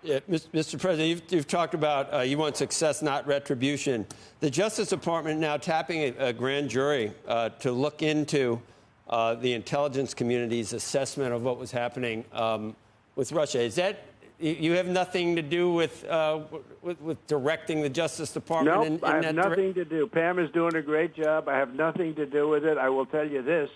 Yeah, Mr. President, you've talked about you want success, not retribution. The Justice Department now tapping a grand jury to look into the intelligence community's assessment of what was happening with Russia. Is that you have nothing to do with directing the Justice Department? No, I have nothing to do. Pam is doing a great job. I have nothing to do with it. I will tell you this.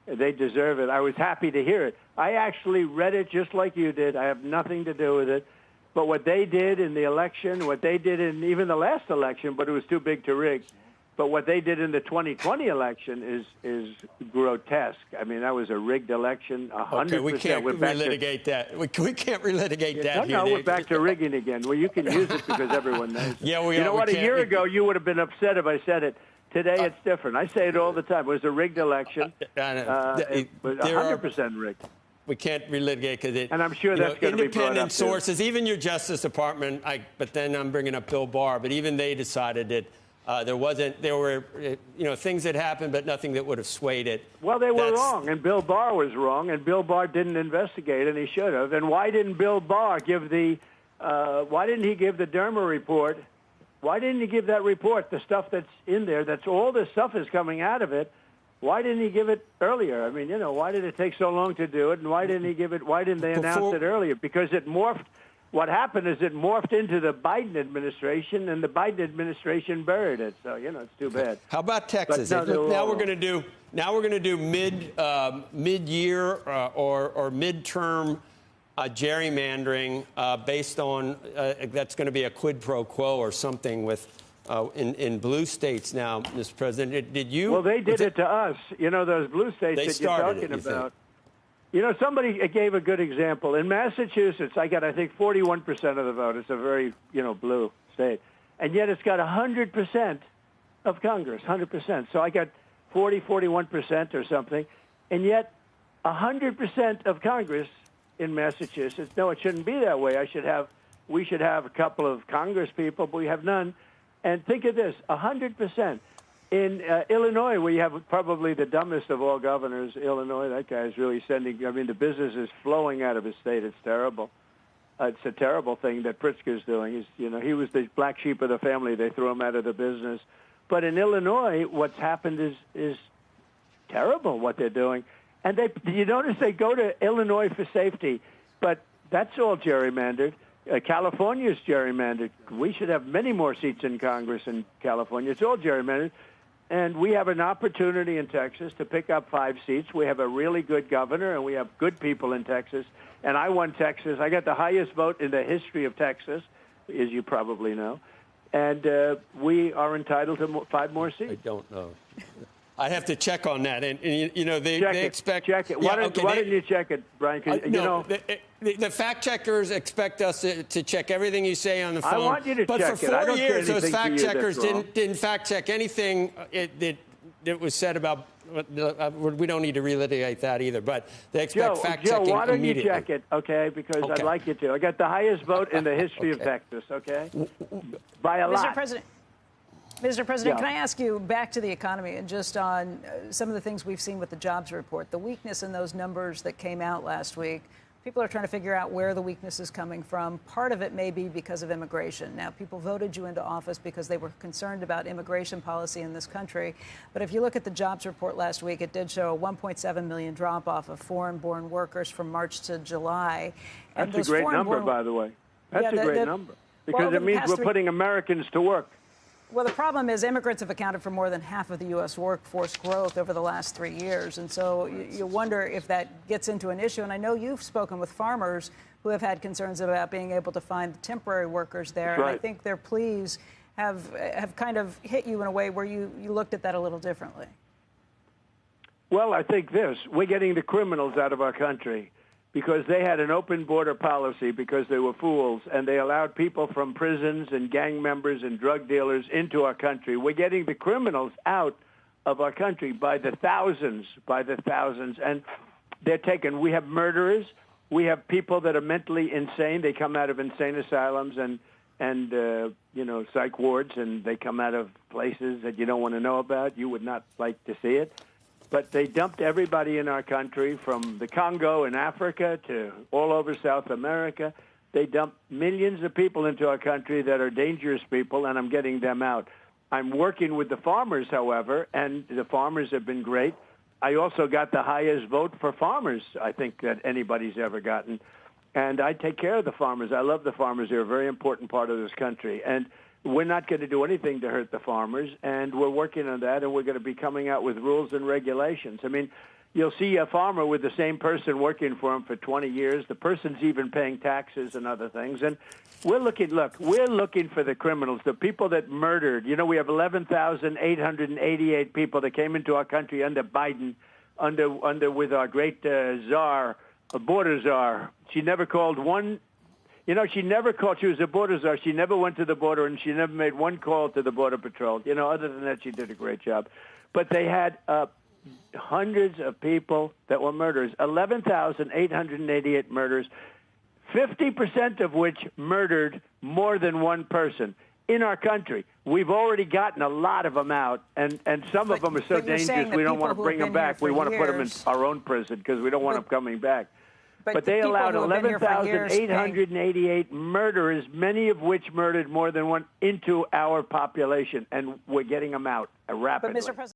They deserve it. I was happy to hear it. I actually read it just like you did. I have nothing to do with it. But what they did in the election, what they did in even the last election, but it was too big to rig. But what they did in the 2020 election is grotesque. I mean, that was a rigged election, 100%. Okay, we can't relitigate that. We can't relitigate that. No, we're back to rigging again. Well, you can use it because everyone knows it. Yeah, we are. You know what? A year ago, you would have been upset if I said it. Today, it's different. I say it all the time. It was a rigged election. It was 100% rigged. We can't relitigate because it. And I'm sure that's going to be brought up. Independent sources, even your Justice Department. But then I'm bringing up Bill Barr. But even they decided that there were things that happened, but nothing that would have swayed it. Well, they were wrong, and Bill Barr was wrong, and Bill Barr didn't investigate, and he should have. And why didn't Bill Barr give why didn't he give the Derma report? Why didn't he give that report, the stuff that's in there, that's all this stuff is coming out of it? Why didn't he give it earlier? I mean, why did it take so long to do it, and why didn't he give it? Why didn't they announce it earlier? Because it morphed. What happened is it morphed into the Biden administration, and the Biden administration buried it. So it's too bad. How about Texas? Now we're going to do mid-year or midterm gerrymandering based on that's going to be a quid pro quo or something with in blue states now, Mr. President. Did you? Well, they did it to us. Those blue states that you're talking about. Somebody gave a good example. In Massachusetts, I got, I think, 41% of the vote. It's a very, blue state. And yet it's got 100% of Congress, 100%. So I got 41% or something. And yet 100% of Congress in Massachusetts. No, it shouldn't be that way. We should have a couple of Congress people, but we have none. And think of this, 100%. In Illinois, where you have probably the dumbest of all governors, Illinois, that guy is really the business is flowing out of his state. It's terrible. It's a terrible thing that Pritzker's doing. He was the black sheep of the family. They threw him out of the business. But in Illinois, what's happened is terrible, what they're doing. And you notice they go to Illinois for safety, but that's all gerrymandered. California's gerrymandered. We should have many more seats in Congress in California. It's all gerrymandered. And we have an opportunity in Texas to pick up 5 seats. We have a really good governor, and we have good people in Texas. And I won Texas. I got the highest vote in the history of Texas, as you probably know. And we are entitled to 5 more seats. I don't know. I have to check on that, and they expect. Check it. Why didn't you check it, Brian? The fact checkers expect us to check everything you say on the phone. I want you to check it. But for 4 years, those fact checkers didn't fact check anything that was said about. We don't need to relitigate that either, but they expect fact checking immediately. Joe, why don't you check it, okay? Because I'd like you to. I got the highest vote in the history of Texas, okay? By a lot. Mr. President, can I ask you back to the economy and just on some of the things we've seen with the jobs report, the weakness in those numbers that came out last week. People are trying to figure out where the weakness is coming from. Part of it may be because of immigration. Now, people voted you into office because they were concerned about immigration policy in this country. But if you look at the jobs report last week, it did show a 1.7 million drop-off of foreign-born workers from March to July. And that's a great number, by the way. That's a great number. Because it means we're putting Americans to work. Well, the problem is immigrants have accounted for more than half of the U.S. workforce growth over the last 3 years. And so you wonder if that gets into an issue. And I know you've spoken with farmers who have had concerns about being able to find temporary workers there. Right. And I think their pleas have kind of hit you in a way where you looked at that a little differently. Well, I think we're getting the criminals out of our country because they had an open border policy because they were fools, and they allowed people from prisons and gang members and drug dealers into our country. We're getting the criminals out of our country by the thousands, and they're taken. We have murderers. We have people that are mentally insane. They come out of insane asylums and psych wards, and they come out of places that you don't want to know about. You would not like to see it. But they dumped everybody in our country from the Congo in Africa to all over South America. They dump millions of people into our country that are dangerous people, and I'm getting them out. I'm working with the farmers, however, and the farmers have been great. I also got the highest vote for farmers, I think, that anybody's ever gotten. And I take care of the farmers. I love the farmers. They're a very important part of this country. And we're not going to do anything to hurt the farmers, and we're working on that, and we're going to be coming out with rules and regulations. I mean, you'll see a farmer with the same person working for him for 20 years. The person's even paying taxes and other things. And we're looking for the criminals, the people that murdered. You know, we have 11,888 people that came into our country under Biden, with our great czar, a border czar. She never called one. You know, she was a border czar. She never went to the border, and she never made one call to the Border Patrol. You know, other than that, she did a great job. But they had hundreds of people that were murderers, 11,888 murders, 50% of which murdered more than one person in our country. We've already gotten a lot of them out, and some of them are so dangerous we don't want to bring them back. We want to put them in our own prison because we don't want them coming back. But they allowed 11,888 murderers, many of which murdered more than one, into our population, and we're getting them out rapidly. But Mr. President